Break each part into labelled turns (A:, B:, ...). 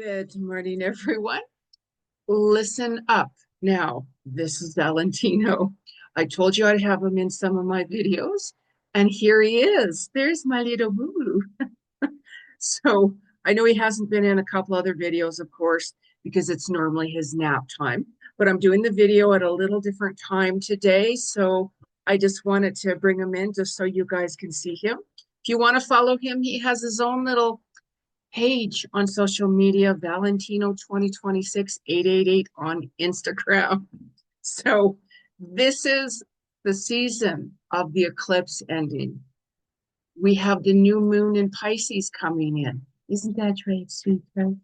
A: Good morning, everyone. Listen up. Now, this is Valentino. I told you I'd have him in some of my videos, and here he is. There's my little boo. So I know he hasn't been in a couple other videos, of course, because it's normally his nap time, but I'm doing the video at a little different time today. So I just wanted to bring him in just so you guys can see him. If you want to follow him, he has his own little page on social media, Valentino 2026 888 on Instagram. So this is the season of the eclipse ending. We have the new moon in Pisces coming in. Isn't that right, sweetheart?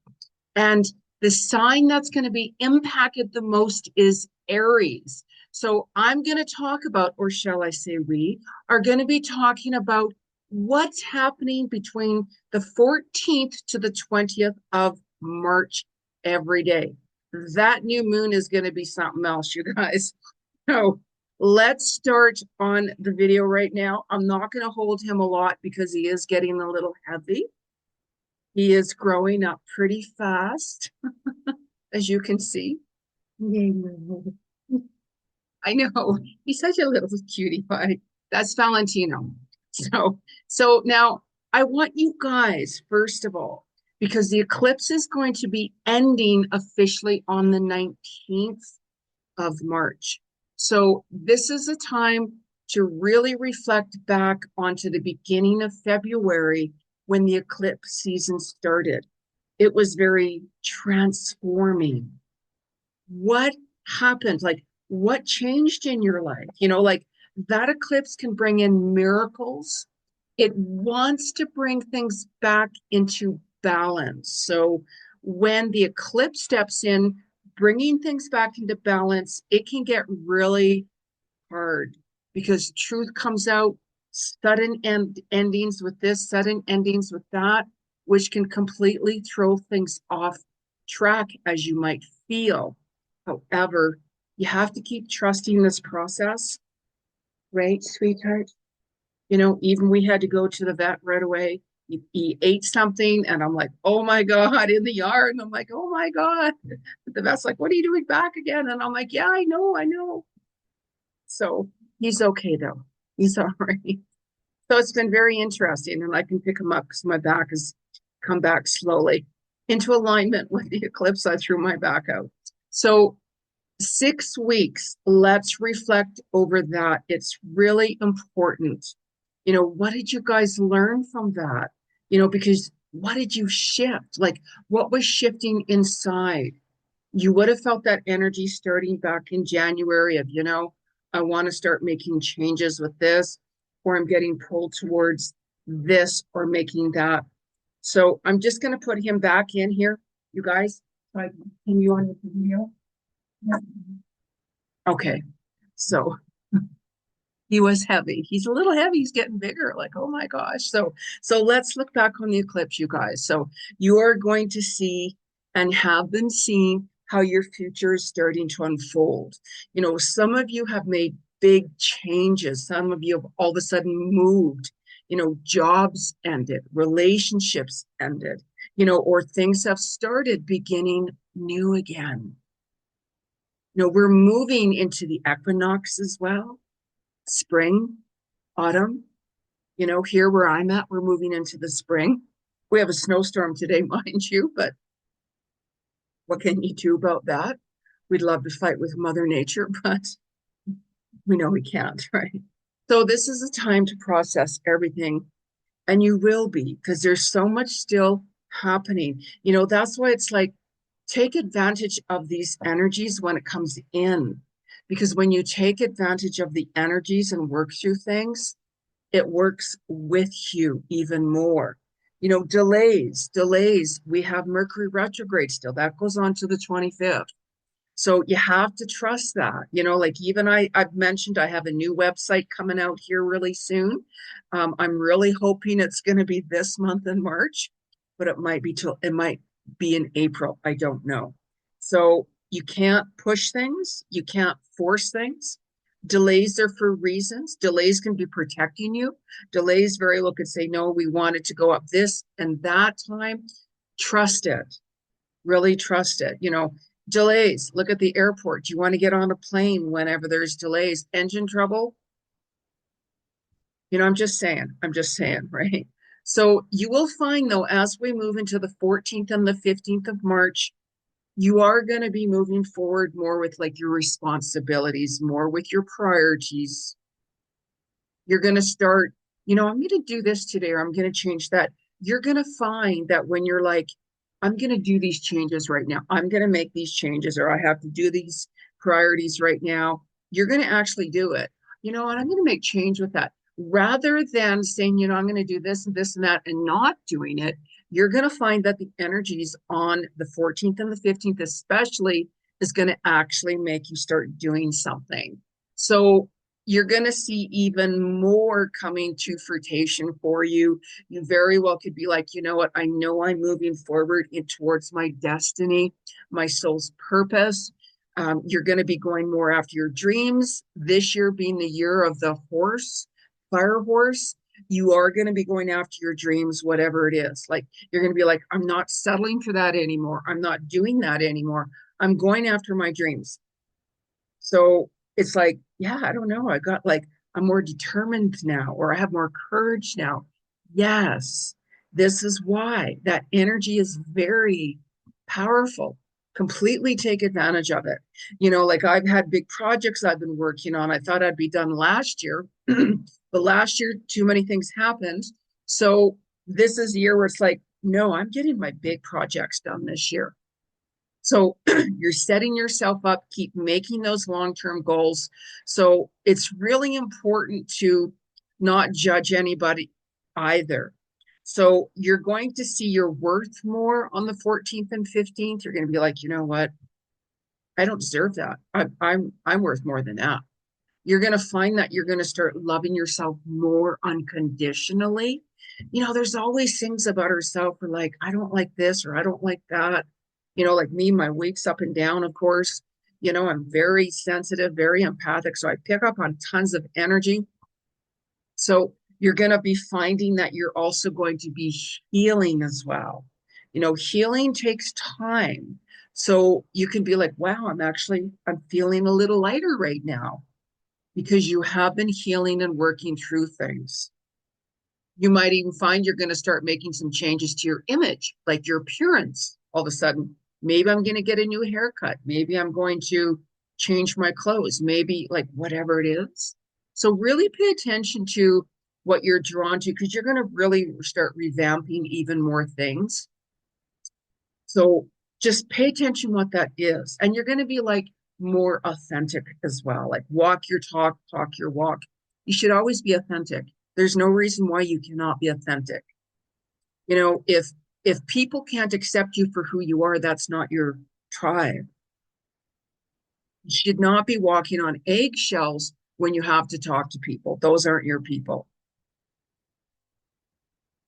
A: And the sign that's going to be impacted the most is Aries. So I'm going to talk about, or shall I say we, are going to be talking about what's happening between the 14th to the 20th of March every day. That new moon is going to be something else, you guys. So let's start on the video right now. I'm not going to hold him a lot because he is getting a little heavy. He is growing up pretty fast, as you can see. I know, he's such a little cutie pie. That's Valentino. So now I want you guys, first of all, because the eclipse is going to be ending officially on the 19th of March. So this is a time to really reflect back onto the beginning of February when the eclipse season started. It was very transforming. What happened? Like, what changed in your life? Like that eclipse can bring in miracles. It wants to bring things back into balance. So when the eclipse steps in, bringing things back into balance, it can get really hard because truth comes out, sudden endings with this, sudden endings with that, which can completely throw things off track as you might feel. However, you have to keep trusting this process, right, sweetheart? Even we had to go to the vet right away. He ate something, and I'm like, oh my God, in the yard. And I'm like, oh my God. The vet's like, what are you doing back again? And I'm like, yeah, I know, I know. So he's okay though. He's all right. So it's been very interesting, and I can pick him up because my back has come back slowly into alignment with the eclipse. I threw my back out. So 6 weeks, let's reflect over that. It's really important. What did you guys learn from that? Because what did you shift? Like, what was shifting inside? You would have felt that energy starting back in January of, I want to start making changes with this, or I'm getting pulled towards this or making that. So I'm just going to put him back in here, you guys. So I can continue on with the video. Yeah. Okay. So he was heavy. He's a little heavy. He's getting bigger. Like, oh my gosh. So let's look back on the eclipse, you guys. So you are going to see and have been seeing how your future is starting to unfold. Some of you have made big changes. Some of you have all of a sudden moved. Jobs ended, relationships ended, or things have started beginning new again. We're moving into the equinox as well. Spring, autumn. Here where I'm at, we're moving into the spring. We have a snowstorm today, mind you, but what can you do about that? We'd love to fight with Mother Nature, but we know we can't, right? So this is a time to process everything, and you will be, because there's so much still happening. That's why it's like, take advantage of these energies when it comes in, because when you take advantage of the energies and work through things, it works with you even more. Delays. We have Mercury retrograde still. That goes on to the 25th. So you have to trust that. Like even I've mentioned I have a new website coming out here really soon. I'm really hoping it's going to be this month in March, but it might be in April. I don't know. So you can't push things. You can't force things. Delays are for reasons. Delays can be protecting you. Delays very well could say, no, we want it to go up this and that time. Trust it. Really trust it. Delays. Look at the airport. Do you want to get on a plane whenever there's delays? Engine trouble? I'm just saying, right? So you will find though, as we move into the 14th and the 15th of March, you are going to be moving forward more with like your responsibilities, more with your priorities. You're going to start, I'm going to do this today, or I'm going to change that. You're going to find that when you're like, I'm going to do these changes right now, I'm going to make these changes, or I have to do these priorities right now, you're going to actually do it. And I'm going to make change with that. Rather than saying, I'm going to do this and this and that and not doing it, you're going to find that the energies on the 14th and the 15th, especially, is going to actually make you start doing something. So you're going to see even more coming to fruition for you. You very well could be like, you know what? I know I'm moving forward towards my destiny, my soul's purpose. You're going to be going more after your dreams. This year being the year of the horse, fire horse, you are going to be going after your dreams, whatever it is. Like, you're going to be like, I'm not settling for that anymore. I'm not doing that anymore. I'm going after my dreams. So it's like, yeah, I don't know. I'm more determined now, or I have more courage now. Yes, this is why that energy is very powerful. Completely take advantage of it. Like, I've had big projects I've been working on. I thought I'd be done last year, but last year, too many things happened. So this is the year where it's like, no, I'm getting my big projects done this year. So you're setting yourself up, keep making those long-term goals. So it's really important to not judge anybody either. So you're going to see your worth more on the 14th and 15th. You're going to be like, you know what? I don't deserve that. I'm worth more than that. You're going to find that you're going to start loving yourself more unconditionally. There's always things about ourselves we're like, I don't like this or I don't like that. Like me, my week's up and down, of course. I'm very sensitive, very empathic. So I pick up on tons of energy. So you're going to be finding that you're also going to be healing as well. Healing takes time. So you can be like, wow, I'm feeling a little lighter right now because you have been healing and working through things. You might even find you're going to start making some changes to your image, like your appearance. All of a sudden, maybe I'm going to get a new haircut. Maybe I'm going to change my clothes. Maybe like whatever it is. So really pay attention to what you're drawn to, because you're going to really start revamping even more things. So just pay attention what that is. And you're going to be like more authentic as well. Like, walk your talk, talk your walk. You should always be authentic. There's no reason why you cannot be authentic. If people can't accept you for who you are, that's not your tribe. You should not be walking on eggshells when you have to talk to people. Those aren't your people.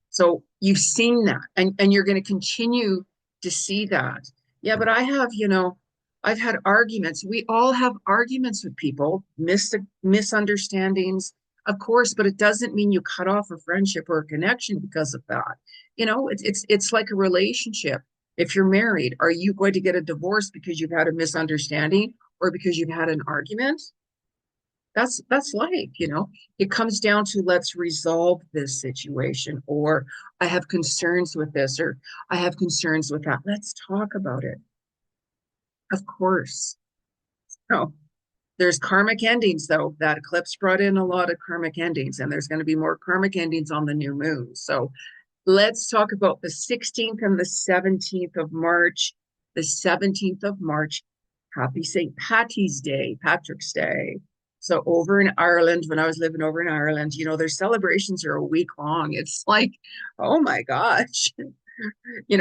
A: So you've seen that, and you're going to continue to see that. Yeah, but I've had arguments. We all have arguments with people, misunderstandings, of course, but it doesn't mean you cut off a friendship or a connection because of that. It's like a relationship. If you're married, are you going to get a divorce because you've had a misunderstanding or because you've had an argument? That's life. It comes down to, let's resolve this situation, or I have concerns with this, or I have concerns with that. Let's talk about it. Of course. So there's karmic endings, though. That eclipse brought in a lot of karmic endings, and there's going to be more karmic endings on the new moon. So let's talk about the 16th and the 17th of March. The 17th of March, happy St. Patty's Day, Patrick's Day. So over in Ireland, when I was living over in Ireland, their celebrations are a week long. It's like, oh my gosh.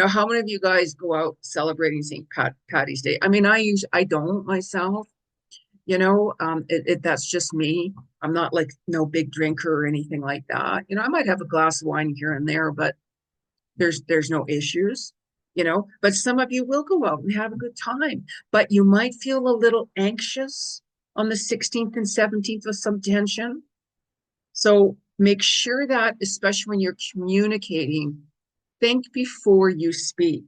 A: How many of you guys go out celebrating St. Patty's Day? I mean, I don't myself, that's just me. I'm not like no big drinker or anything like that. I might have a glass of wine here and there, but there's no issues. But some of you will go out and have a good time, but you might feel a little anxious on the 16th and 17th with some tension. So make sure that, especially when you're communicating, think before you speak.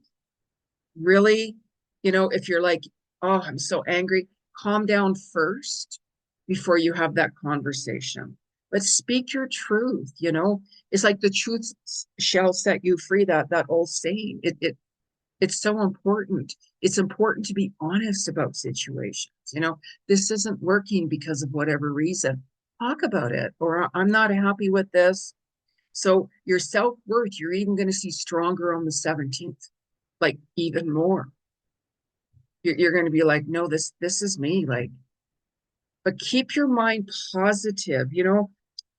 A: really, if you're like, oh, I'm so angry, calm down first before you have that conversation. But speak your truth. It's like the truth shall set you free, that old saying. It's so important. It's important to be honest about situations. This isn't working because of whatever reason. Talk about it. Or I'm not happy with this. So your self-worth, you're even going to see stronger on the 17th, like even more. You're going to be like, no, this is me. Like, but keep your mind positive.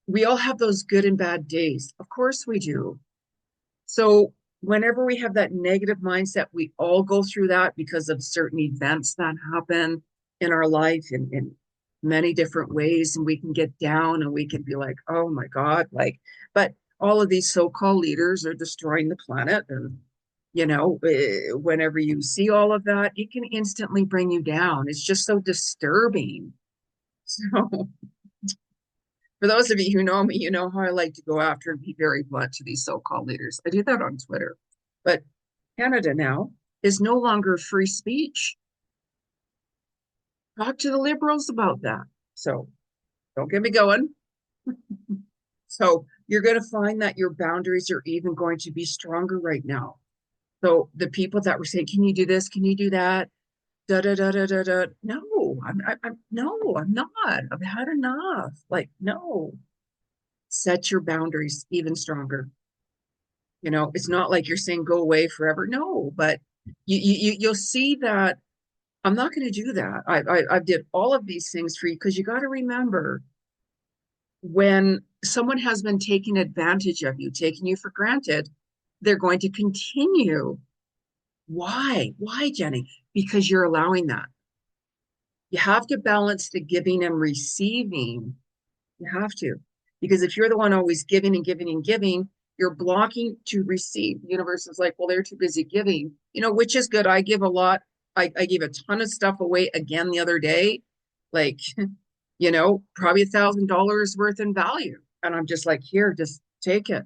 A: We all have those good and bad days. Of course we do. So whenever we have that negative mindset, we all go through that because of certain events that happen in our life in many different ways. And we can get down and we can be like, oh my God, like, but all of these so-called leaders are destroying the planet. And, whenever you see all of that, it can instantly bring you down. It's just so disturbing. So for those of you who know me, you know how I like to go after and be very blunt to these so-called leaders. I do that on Twitter. But Canada now is no longer free speech. Talk to the liberals about that. So don't get me going. So you're going to find that your boundaries are even going to be stronger right now. So the people that were saying, "Can you do this? Can you do that?" Da da da da da da. No, no, I'm not. I've had enough. Like, no. Set your boundaries even stronger. It's not like you're saying go away forever. No, but you'll see that I'm not going to do that. I did all of these things for you because you got to remember when someone has been taking advantage of you, taking you for granted, they're going to continue. Why? Why, Jenny? Because you're allowing that. You have to balance the giving and receiving. You have to. Because if you're the one always giving and giving and giving, you're blocking to receive. The universe is like, well, they're too busy giving, which is good. I give a lot. I gave a ton of stuff away again the other day, like, probably $1,000 worth in value. And I'm just like, here, just take it.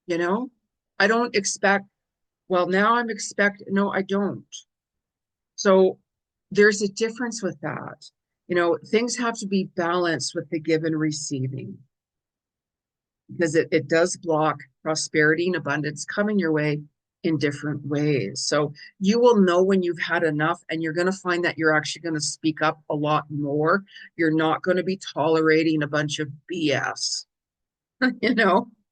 A: You know, I don't expect, well, now I'm expect, no, I don't. So there's a difference with that. Things have to be balanced with the give and receiving because it does block prosperity and abundance coming your way in different ways. So you will know when you've had enough, and you're going to find that you're actually going to speak up a lot more. You're not going to be tolerating a bunch of BS.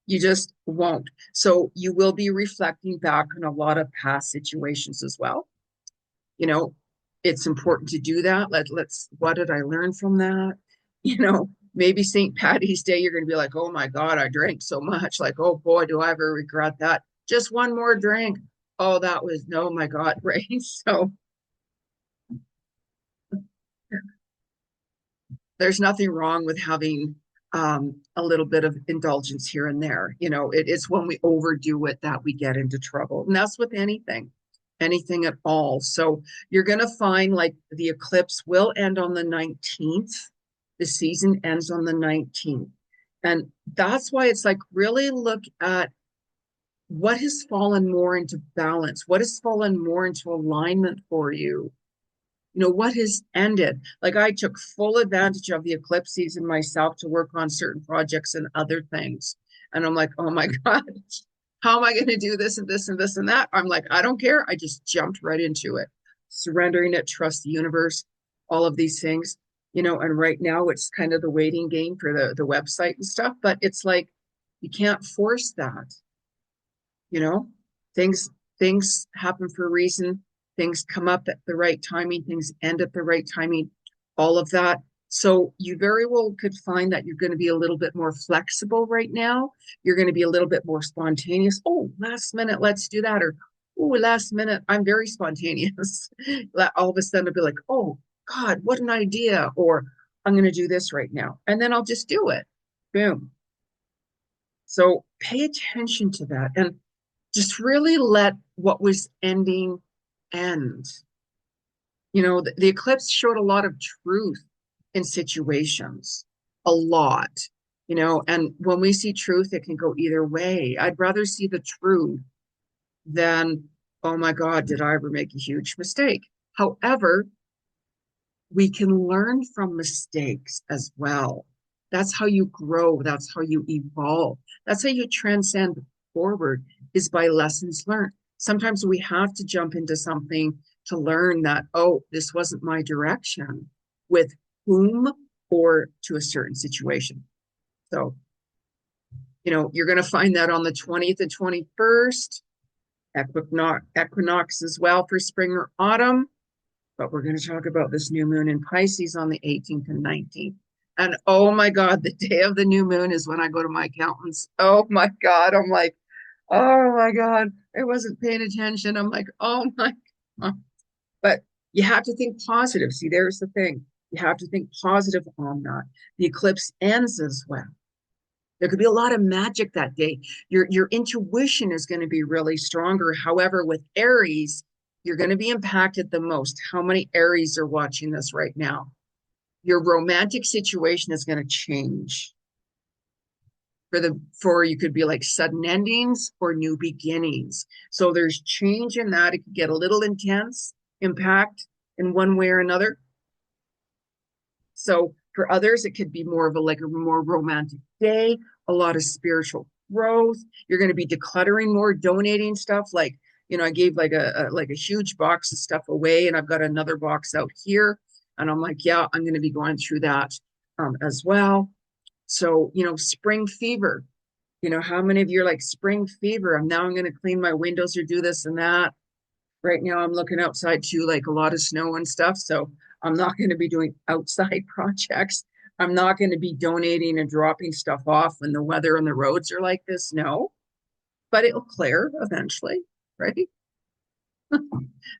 A: You just won't. So you will be reflecting back on a lot of past situations as well. you know, it's important to do that. What did I learn from that? Maybe St. Patty's Day, you're going to be like, oh my God, I drank so much. Like, oh boy, do I ever regret that. Just one more drink. Oh, that was, no, my God, right? So there's nothing wrong with having a little bit of indulgence here and there. It's when we overdo it that we get into trouble. And that's with anything at all. So you're going to find like the eclipse will end on the 19th. The season ends on the 19th. And that's why it's like really look at what has fallen more into balance, what has fallen more into alignment for you. What has ended. Like I took full advantage of the eclipse season myself to work on certain projects and other things. And I'm like, oh my God, how am I going to do this and this and this and that? I'm like, I don't care. I just jumped right into it, surrendering it, trust the universe, all of these things, and right now it's kind of the waiting game for the website and stuff, but it's like, you can't force that, you know, things, things happen for a reason. Things come up at the right timing, things end at the right timing, all of that. So you very well could find that you're going to be a little bit more flexible right now. You're going to be a little bit more spontaneous. Oh, last minute, let's do that. Or, oh, last minute, I'm very spontaneous. All of a sudden, I'll be like, oh, God, what an idea. Or I'm going to do this right now. And then I'll just do it. Boom. So pay attention to that and just really let what was ending end. The eclipse showed a lot of truth in situations, a lot, and when we see truth, it can go either way. I'd rather see the truth than, oh my God, did I ever make a huge mistake? However, we can learn from mistakes as well. That's how you grow. That's how you evolve. That's how you transcend forward, is by lessons learned. Sometimes we have to jump into something to learn that, oh, this wasn't my direction with whom or to a certain situation. So, you're going to find that on the 20th and 21st, equinox as well for spring or autumn. But we're going to talk about this new moon in Pisces on the 18th and 19th. And oh my God, the day of the new moon is when I go to my accountant's. Oh my God. I'm like, oh my God, I wasn't paying attention. I'm like, oh my God. But you have to think positive. See, there's the thing. You have to think positive on that. The eclipse ends as well. There could be a lot of magic that day. Your intuition is going to be really stronger. However, with Aries, you're going to be impacted the most. How many Aries are watching this right now? Your romantic situation is going to change. For you could be like sudden endings or new beginnings. So there's change in that. It could get a little intense, impact in one way or another. So for others, it could be more of a more romantic day, a lot of spiritual growth. You're going to be decluttering more, donating stuff. Like, I gave like a huge box of stuff away, and I've got another box out here. And I'm like, yeah, I'm going to be going through that as well. So, spring fever. How many of you are like spring fever? I'm going to clean my windows or do this and that. Right now, I'm looking outside too, like a lot of snow and stuff. So I'm not going to be doing outside projects. I'm not going to be donating and dropping stuff off when the weather and the roads are like this. No, but it'll clear eventually, right?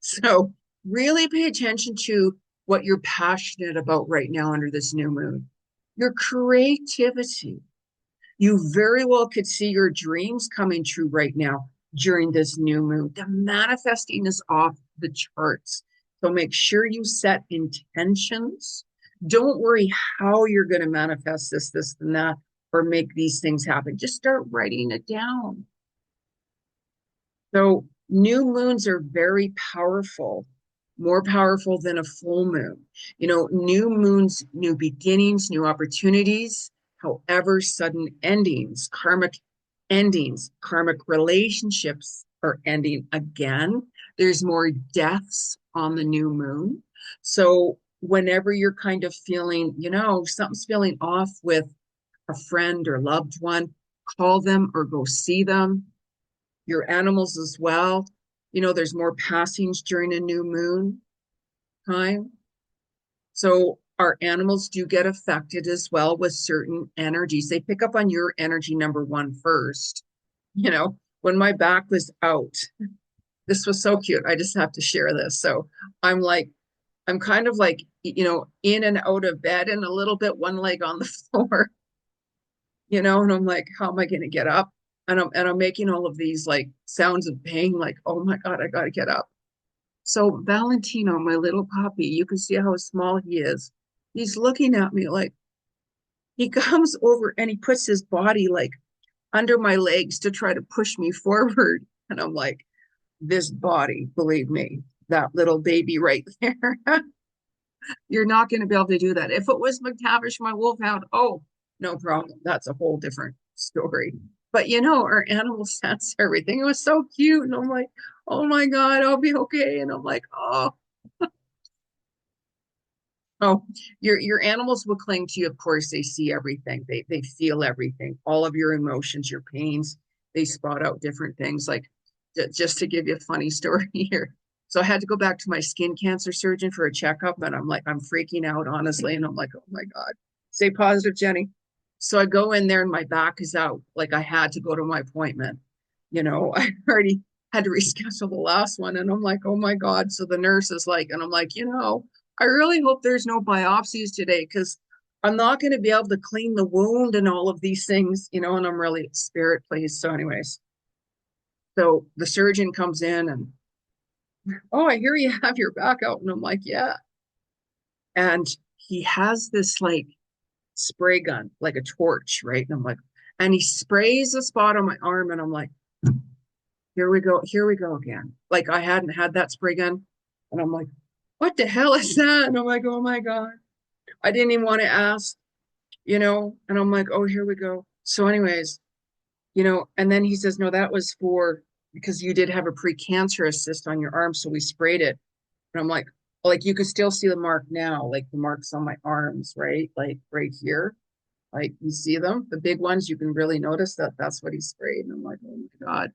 A: So really pay attention to what you're passionate about right now under this new moon. Your creativity. You very well could see your dreams coming true right now during this new moon. The manifesting is off the charts. So make sure you set intentions. Don't worry how you're going to manifest this, and that, or make these things happen. Just start writing it down. So new moons are very powerful, more powerful than a full moon. New moons, new beginnings, new opportunities. However, sudden endings, karmic relationships are ending again. There's more deaths on the new moon. So whenever you're kind of feeling, something's feeling off with a friend or loved one, call them or go see them. Your animals as well. There's more passings during a new moon time. So our animals do get affected as well with certain energies. They pick up on your energy number one first. When my back was out, this was so cute. I just have to share this. So I'm kind of like, in and out of bed and a little bit one leg on the floor, and I'm like, how am I going to get up? And I'm making all of these like sounds of pain, like, oh my God, I got to get up. So Valentino, my little puppy, you can see how small he is. He's looking at me like, he comes over and he puts his body like under my legs to try to push me forward. And I'm like, this body, believe me, that little baby right there, you're not going to be able to do that. If it was McTavish, my wolfhound, oh, no problem. That's a whole different story. But our animal sense everything. It was so cute. And I'm like, oh my God, I'll be okay. And I'm like, oh, your animals will cling to you. Of course, they see everything. They feel everything, all of your emotions, your pains. They spot out different things. Like, just to give you a funny story here. So I had to go back to my skin cancer surgeon for a checkup, and I'm freaking out, honestly. And I'm like, oh my God, stay positive, Jenny. So I go in there and my back is out. Like, I had to go to my appointment. I already had to reschedule the last one. And I'm like, oh my God. So the nurse is like, and I'm like, I really hope there's no biopsies today, because I'm not going to be able to clean the wound and all of these things, and I'm really spirit pleased. So anyways, so the surgeon comes in and, oh, I hear you have your back out. And I'm like, yeah. And he has this like spray gun, like a torch, right? And I'm like, and he sprays a spot on my arm, and I'm like, here we go again. Like I hadn't had that spray gun. And I'm like, what the hell is that? And I'm like, oh my God. I didn't even want to ask, and I'm like, oh, here we go. So, anyways, and then he says, no, that was for because you did have a precancerous cyst on your arm, so we sprayed it. And I'm like you could still see the mark now, like the marks on my arms, right? Like right here. Like you see them, the big ones, you can really notice that that's what he sprayed. And I'm like, oh my God.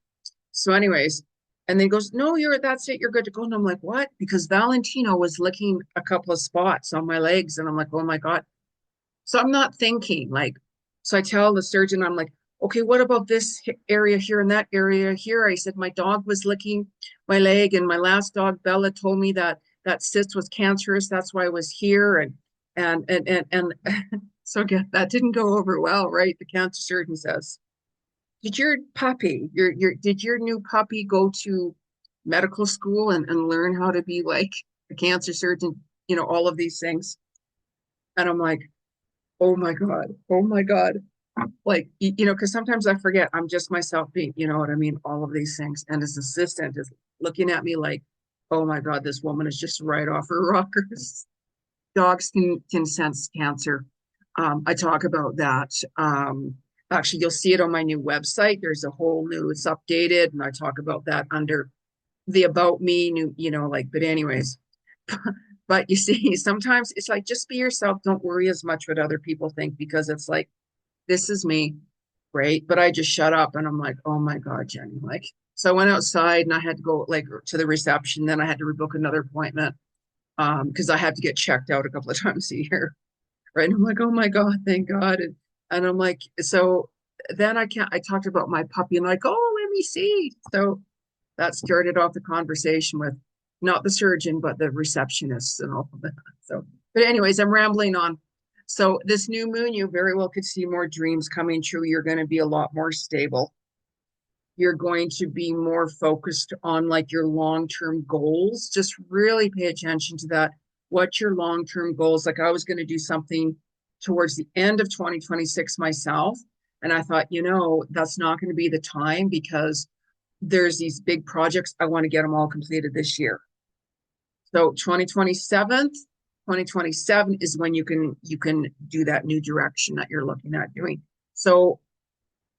A: So, anyways, and then he goes, no, that's it, you're good to go. And I'm like, what? Because Valentino was licking a couple of spots on my legs, and I'm like, oh my God. So I'm not thinking like, so I tell the surgeon, I'm like, okay, what about this area here and that area here? I said, my dog was licking my leg, and my last dog, Bella, told me that that cyst was cancerous. That's why I was here. And so again, that didn't go over well, right? The cancer surgeon says, did your puppy, did your new puppy go to medical school and learn how to be like a cancer surgeon, all of these things? And I'm like, oh my God, oh my God. Like, because sometimes I forget I'm just myself being, you know what I mean? All of these things. And his assistant is looking at me like, oh my God, this woman is just right off her rockers. Dogs can sense cancer. I talk about that. Actually, you'll see it on my new website. There's a whole new, it's updated, and I talk about that under the about me, new, but anyways. But you see, sometimes it's like just be yourself. Don't worry as much what other people think because it's like, this is me, right? But I just shut up and I'm like, oh my God, Jenny. Like, so I went outside and I had to go like to the reception. Then I had to rebook another appointment because I have to get checked out a couple of times a year. Right. And I'm like, oh my God, thank God. And I'm like, so then I talked about my puppy and like, oh, let me see. So that started off the conversation with not the surgeon, but the receptionist and all of that. So, but anyways, I'm rambling on. So this new moon, you very well could see more dreams coming true. You're going to be a lot more stable. You're going to be more focused on like your long-term goals. Just really pay attention to that. What's your long-term goals? Like I was going to do something towards the end of 2026 myself. And I thought, that's not going to be the time because there's these big projects. I want to get them all completed this year. So 2027 is when you can do that new direction that you're looking at doing. So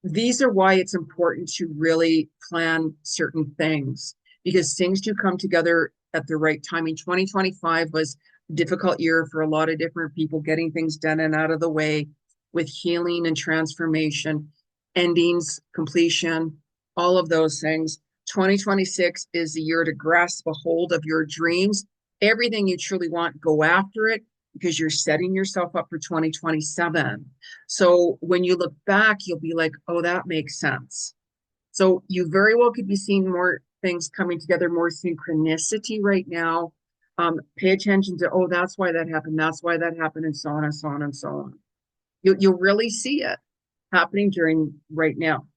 A: these are why it's important to really plan certain things because things do come together at the right timing. 2025 was a difficult year for a lot of different people getting things done and out of the way with healing and transformation, endings, completion, all of those things. 2026 is the year to grasp a hold of your dreams. Everything you truly want, go after it because you're setting yourself up for 2027. So when you look back, you'll be like, oh, that makes sense. So you very well could be seeing more things coming together, more synchronicity right now. Pay attention to, oh, that's why that happened. That's why that happened, and so on and so on and so on. You'll really see it happening during right now.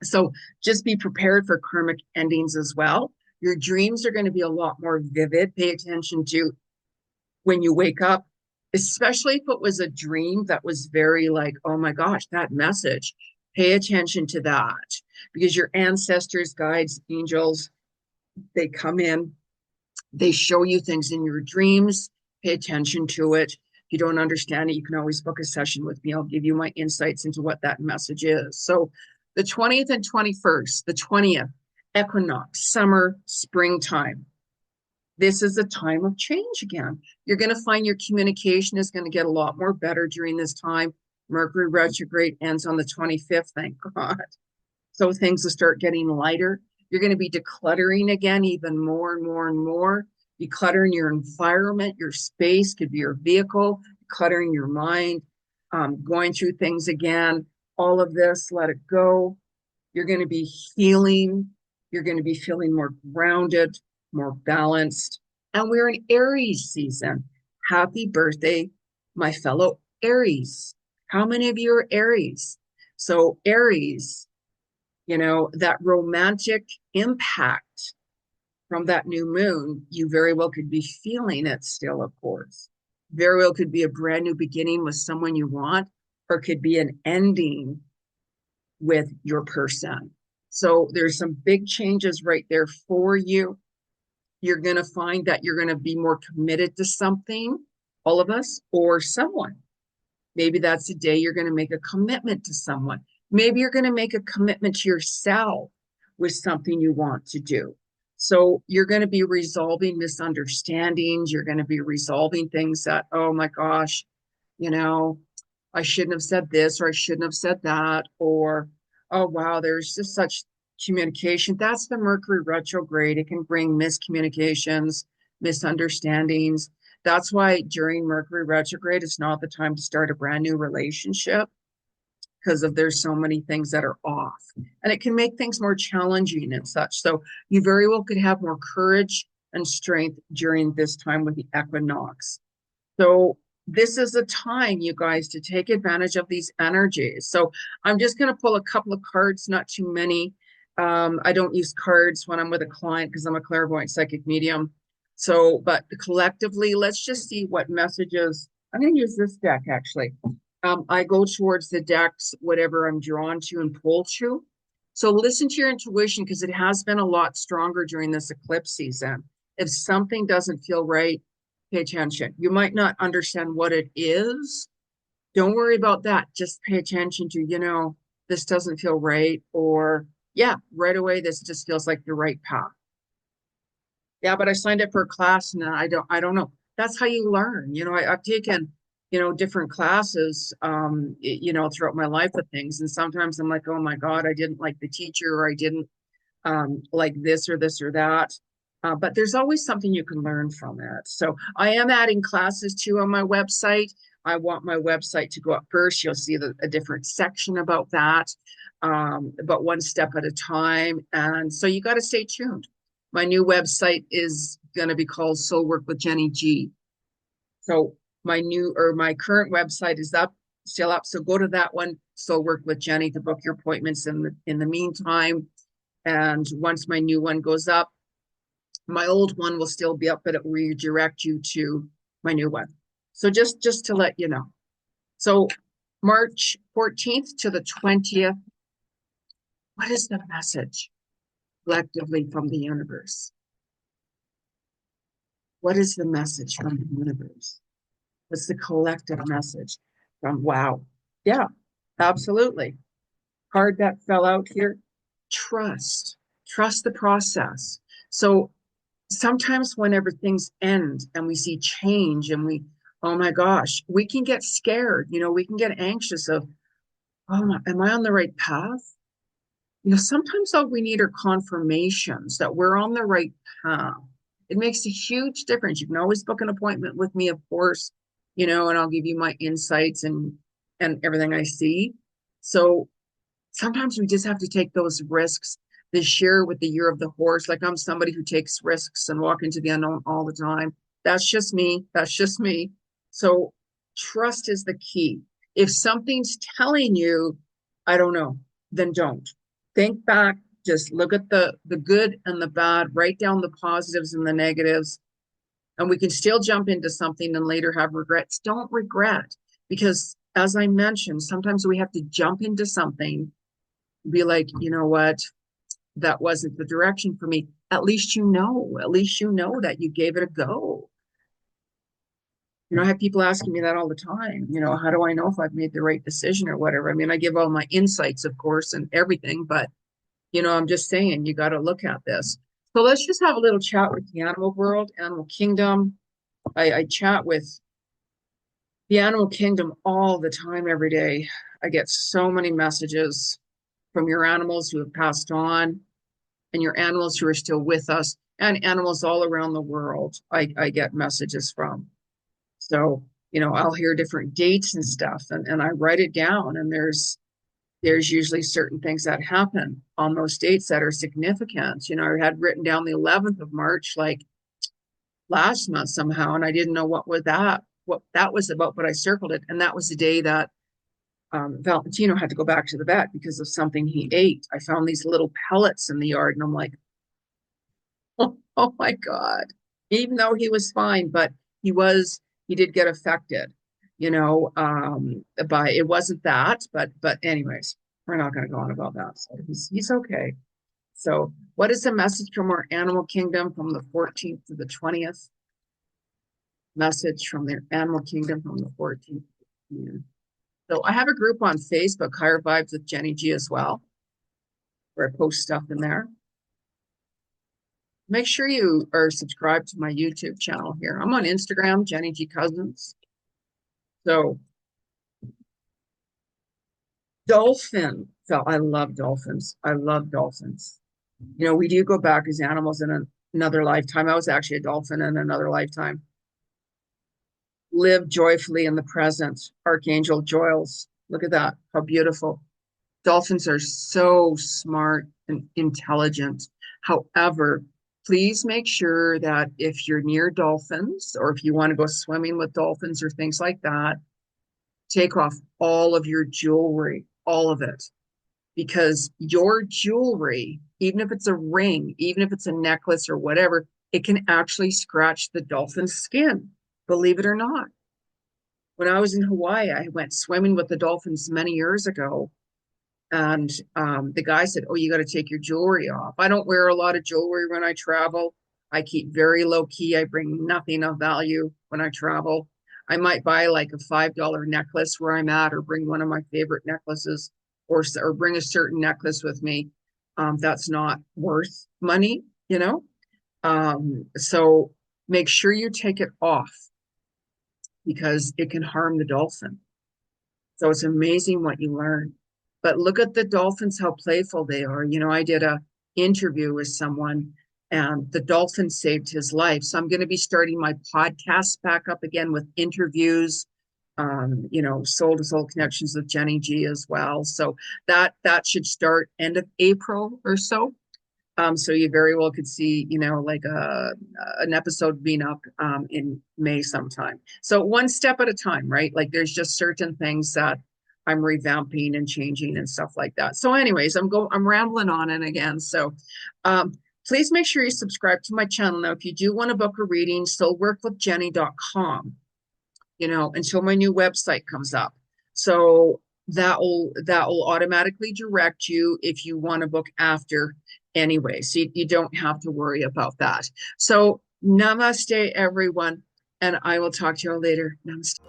A: So just be prepared for karmic endings as well. Your dreams are going to be a lot more vivid. Pay attention to when you wake up, especially if it was a dream that was very like, oh my gosh, that message. Pay attention to that because your ancestors, guides, angels, they come in, they show you things in your dreams. Pay attention to it. If you don't understand it, you can always book a session with me. I'll give you my insights into what that message is. So the 20th and 21st, the 20th, equinox, summer, springtime. This is a time of change again. You're going to find your communication is going to get a lot more better during this time. Mercury retrograde ends on the 25th, thank God. So things will start getting lighter. You're going to be decluttering again, even more and more and more. Decluttering your environment, your space, could be your vehicle, decluttering your mind, going through things again. All of this, let it go. You're going to be healing. You're going to be feeling more grounded, more balanced. And we're in Aries season. Happy birthday, my fellow Aries. How many of you are Aries? So Aries, that romantic impact from that new moon, you very well could be feeling it still, of course. Very well could be a brand new beginning with someone you want, or could be an ending with your person. So there's some big changes right there for you. You're going to find that you're going to be more committed to something, all of us, or someone. Maybe that's the day you're going to make a commitment to someone. Maybe you're going to make a commitment to yourself with something you want to do. So you're going to be resolving misunderstandings. You're going to be resolving things that, oh my gosh, you know, I shouldn't have said this or I shouldn't have said that. Or, oh wow, there's just such communication. That's the Mercury retrograde. It can bring miscommunications, misunderstandings. That's why during Mercury retrograde, it's not the time to start a brand new relationship because of there's so many things that are off. And it can make things more challenging and such. So you very well could have more courage and strength during this time with the equinox. So this is a time, you guys, to take advantage of these energies. So I'm just going to pull a couple of cards, not too many. I don't use cards when I'm with a client because I'm a clairvoyant psychic medium. So, but collectively, let's just see what messages. I'm going to use this deck actually. I go towards the decks, whatever I'm drawn to and pull to. So listen to your intuition because it has been a lot stronger during this eclipse season. If something doesn't feel right, pay attention. You might not understand what it is. Don't worry about that. Just pay attention to, this doesn't feel right, or yeah, right away, this just feels like the right path. Yeah, but I signed up for a class and I don't know. That's how you learn. I've taken, different classes, throughout my life with things. And sometimes I'm like, oh my God, I didn't like the teacher, or I didn't like this or this or that. But there's always something you can learn from it. So I am adding classes too on my website. I want my website to go up first. You'll see a different section about that, but one step at a time. And so you got to stay tuned. My new website is going to be called Soul Work with Jenny G. So my current website is still up. So go to that one, Soul Work with Jenny, to book your appointments in the meantime. And once my new one goes up, my old one will still be up, but it will redirect you to my new one. So just to let you know. So March 14th to the 20th, what is the message collectively from the universe? What is the message from the universe? What's the collective message from, wow. Yeah, absolutely. Card that fell out here. Trust the process. So sometimes whenever things end and we see change and oh my gosh, we can get scared, we can get anxious of, oh, am I on the right path? Sometimes all we need are confirmations that we're on the right path. It makes a huge difference. You can always book an appointment with me, of course, and I'll give you my insights and everything I see. So sometimes we just have to take those risks this year with the year of the horse. Like, I'm somebody who takes risks and walk into the unknown all the time. That's just me. So trust is the key. If something's telling you, I don't know, then don't. Think back, just look at the good and the bad, write down the positives and the negatives, and we can still jump into something and later have regrets. Don't regret, because as I mentioned, sometimes we have to jump into something, be like, you know what, that wasn't the direction for me. At least you know that you gave it a go. I have people asking me that all the time. How do I know if I've made the right decision or whatever? I mean, I give all my insights, of course, and everything, but I'm just saying, you got to look at this. So let's just have a little chat with the animal world, animal kingdom. I chat with the animal kingdom all the time, every day. I get so many messages from your animals who have passed on, and your animals who are still with us, and animals all around the world. I get messages from. So, I'll hear different dates and stuff, and I write it down, and there's usually certain things that happen on those dates that are significant. I had written down the 11th of March, like last month somehow, and I didn't know what that was about, but I circled it. And that was the day that Valentino had to go back to the vet because of something he ate. I found these little pellets in the yard, and I'm like, oh my God, even though he was fine, but he did get affected, by, it wasn't that, but anyways. we're not going to go on about that. So he's okay. So what is the message from our animal kingdom from the 14th to the 20th? Message from their animal kingdom from the 14th. Yeah. So I have a group on Facebook, Higher Vibes with Jenny G as well, where I post stuff in there. Make sure you are subscribed to my YouTube channel here. I'm on Instagram, Jenny G Cousins. So dolphin. So I love dolphins. I love dolphins. You know, we do go back as animals in another lifetime. I was actually a dolphin in another lifetime. Live joyfully in the present. Archangel Joyles. Look at that. How beautiful. Dolphins are so smart and intelligent. However, please make sure that if you're near dolphins or if you want to go swimming with dolphins or things like that, take off all of your jewelry, all of it. Because your jewelry, even if it's a ring, even if it's a necklace or whatever, it can actually scratch the dolphin's skin, believe it or not. When I was in Hawaii, I went swimming with the dolphins many years ago. And the guy said, "Oh, you got to take your jewelry off." I don't wear a lot of jewelry when I travel. I keep very low key. I bring nothing of value when I travel. I might buy like a $5 necklace where I'm at, or bring one of my favorite necklaces, or bring a certain necklace with me. That's not worth money, you know. So make sure you take it off because it can harm the dolphin. So it's amazing what you learn. But look at the dolphins, how playful they are. You know, I did a interview with someone and the dolphin saved his life. So I'm going to be starting my podcast back up again with interviews, you know, soul to soul connections with Jenny G as well. So that should start end of April or so. So you very well could see, you know, like an episode being up in May sometime. So one step at a time, right? Like there's just certain things that I'm revamping and changing and stuff like that. So, anyways, I'm rambling on and again. So please make sure you subscribe to my channel. Now, if you do want to book a reading, stillworkwithjenny.com, you know, until my new website comes up. So that will automatically direct you if you want to book after anyway. So you don't have to worry about that. So namaste, everyone, and I will talk to you all later. Namaste.